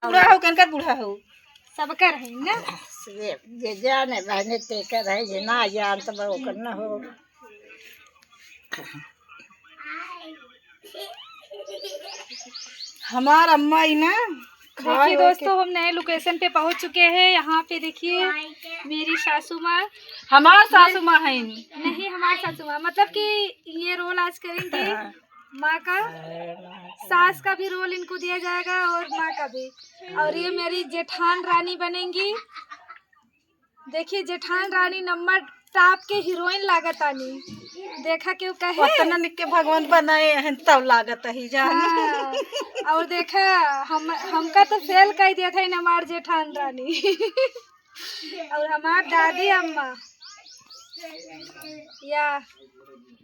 बूढ़ा हो कनका बूढ़ा हो सब कर है ना जे जाने बहने ते कर है जे ना जान तो वो करना हो। हमार अम्मा ही ना। देखिए दोस्तों, हम नए लोकेशन पे पहुंच चुके हैं। यहाँ पे देखिए मेरी सासू माँ, हमार सासू माँ है नहीं हमारी सासू माँ, मतलब कि ये रोल आज करेंगे माँ का, सास का भी रोल इनको दिया जाएगा और माँ का भी। और ये मेरी जेठान रानी बनेंगी। देखिए जेठान रानी नंबर टॉप के हीरोइन लागत आनी, देखा क्यों कहे उतना निके भगवान बनाए हैं तब लागत ही जान। हाँ। और देखा हमका तो फेल कर दिया था इन हमार जेठान रानी। और हमार दादी अम्मा या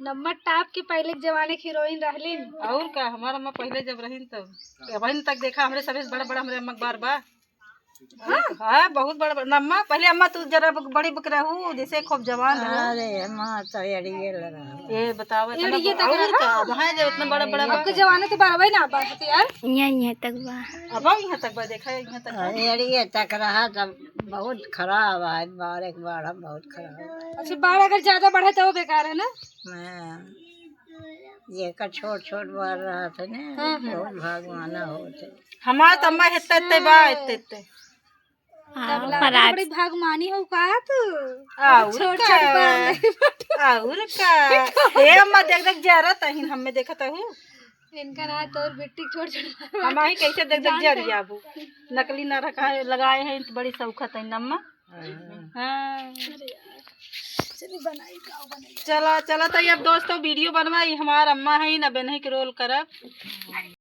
नंबर टॉप के पहले के जमाने की हीरोइन रहलीन। और का हमारा अम्मा पहले जब रही तब अभी तक देखा हमरे सबसे बड़ा बड़ा हमरे अम्मा बार बार। हाँ बहुत बड़ा बड़ा अम्मा। पहले अम्मा तू जरा बड़ी बक रहू जैसे खूब जवान रहो। अरे अम्मा तो एड़िए लगा ये बताओ एड़िए तक रहा वहां जब इतना बड़ा बड़ा आपके जमाने तो बारह ना बात होती यार। यहां तक बा अब यहां तक बा देखा यहां तक एड़िए तक रहा तब बहुत खराब है। बार एक बार हम बहुत खराब। अच्छा बाढ़ अगर ज्यादा बढ़े तो वो बेकार है ना। ये का छोट छोट बार रहा था ना बहुत भगवाना होते हमार तो अम्मा हेते बा हेते बड़ी भागमानी हो का तू और का ए अम्मा देख देख जरत है हमें देखत हूं इनका ना तो बिट्टी छोड़ छोड़ हम ही कैसे देख देख जर जाबू नकली ना रखा है लगाए हैं तो बड़ी शौकत है अम्मा। हां चला चला तो अब दोस्तों वीडियो बनवाई हमार अम्मा है ना बहन के रोल करब।